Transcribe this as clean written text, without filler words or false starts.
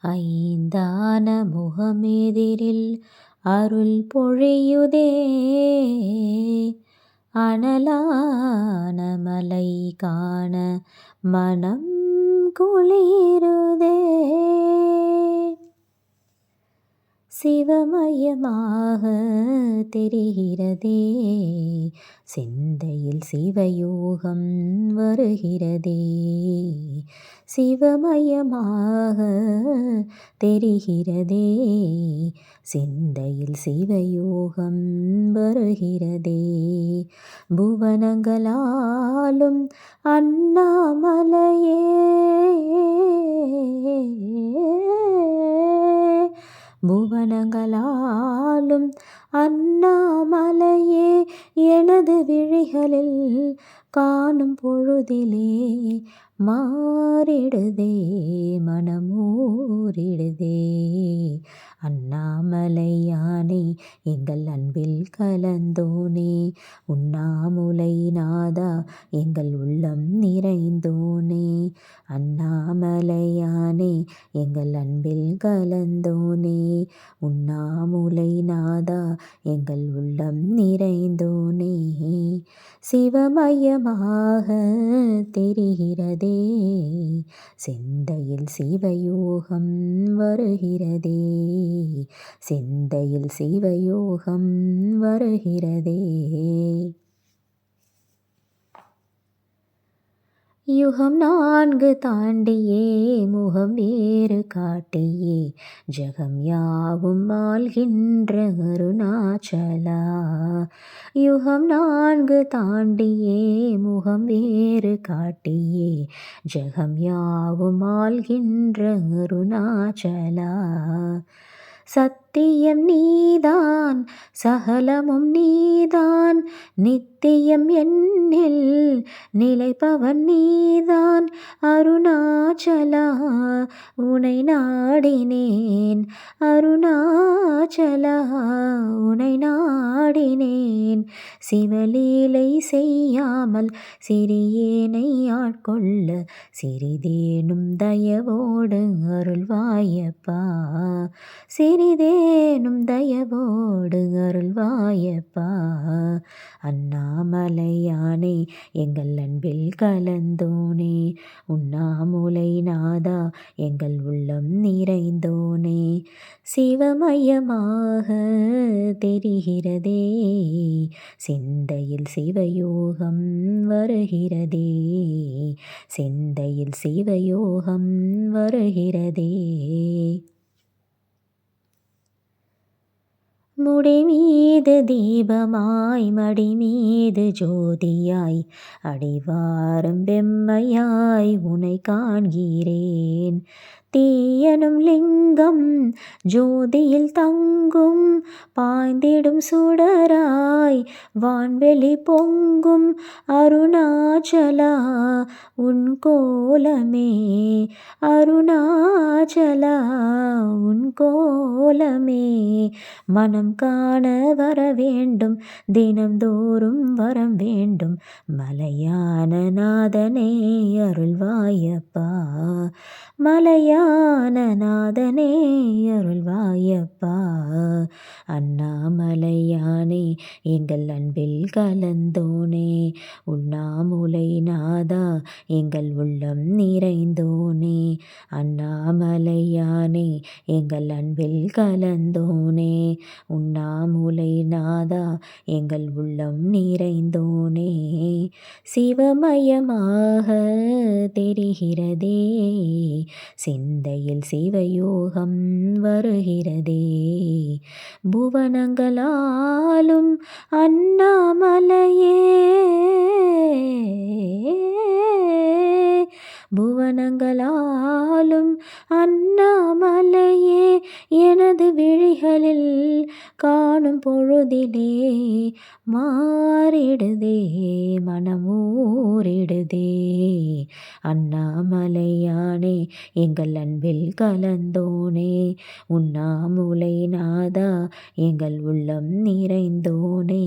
ஐந்தான முகமெதிரில் அருள் பொழியுதே, அனலான மலை காண மனம் குளிருதே. சிவமயமாக தெரிகிறதே, சிந்தையில் சிவயோகம் வருகிறதே. சிவமயமாக தெரிகிறதே, சிந்தையில் சிவயோகம் வருகிறதே. புவனங்களாலும் அண்ணாமலையே, புவனங்களாலும் அண்ணாமலையே, எனது விழிகளில் காணும் பொழுதிலே மாறிடுதே, மனமூறிடுதே. அண்ணாமலையானே எங்கள் அன்பில் கலந்தோனே, உண்ணாமுலை நாதா எங்கள் உள்ளம் நிறைந்தோனே. அண்ணாமலையானே எங்கள் அன்பில் கலந்தோனே, உண்ணாமுலை நாதா எங்கள் உள்ளம் நிறைந்தோனே. சிவமயமாக தெரிகிறதே, சிந்தையில் சிவயோகம் வருகிறதே. சிந்தையில் சிவயோகம் வருகிறதே. யுகம் 4 தாண்டியே முகம் வேறு காட்டியே, ஜகம் யாவும் ஆள்கின்ற அருணாச்சலா. யுகம் 4 தாண்டியே முகம் வேறு காட்டியே, ஜகம் யாவும் ஆள்கின்ற அருணாச்சலா. சத்தியம் நீதான் சகலமும் நீதான், நித்தியம் என்னில் நிலைப்பவன் நீதான். அருணாச்சலா உனை நாடினேன், அருணாச்சலா உனை நாடினேன். சிவலீலை செய்யாமல் சிறியேனை ஆட்கொள்ள, சிறிதேனும் தயவோடு அருள்வாயப்பா. சிறிதேனும் தயவோடு அருள்வாயப்பா. அண்ணாமலையானே எங்கள் அன்பில் கலந்தோனே, உண்ணாமுலை நாதா எங்கள் உள்ளம் நிறைந்தோனே. சிவமயமாக தெரிகிறதே, சிந்தையில் சிவயோகம் வருகிறதே. சிந்தையில் சிவயோகம் வருகிறதே. முடிமீது தீபமாய் மடிமீது ஜோதியாய், அடிவாரம் வெம்மையாய் உனை காண்கிறேன். தீயனும் லிங்கம் ஜோதியில் தங்கும், பாய்ந்திடும் சுடராய் வான்வெளி பொங்கும். அருணாச்சலா உன் கோலமே, அருணாச்சலா உன் கோலமே. மனம் காண வர வேண்டும், தினம்தோறும் வரம் வேண்டும். மலையான நாதனே அருள்வாயப்பா, மலையான நாதனே அருள்வாயப்பா. அண்ணாமலையானே எங்கள் அன்பில் கலந்தோனே, உண்ணாமுலை நாதா எங்கள் உள்ளம் நிறைந்தோனே. அண்ணாமலையானே எங்கள் அன்பில் கலந்தோனே, உண்ணாமுலை நாதா எங்கள் உள்ளம் நிறைந்தோனே. சிவமயமாக தெரிகிறதே, சிந்தையில் சிவயோகம் வருகிறதே. புவனங்களாலும் அண்ணாமலையே, புவனங்களாலும் அண்ணாமலையே, எனது விழிகளில் காணும் பொழுதிலே மாறிடுதே, மனமூறிடுதே. அண்ணாமலையானே எங்கள் அன்பில் கலந்தோனே, உண்ணாமுலை நாதா எங்கள் உள்ளம் நிறைந்தோனே.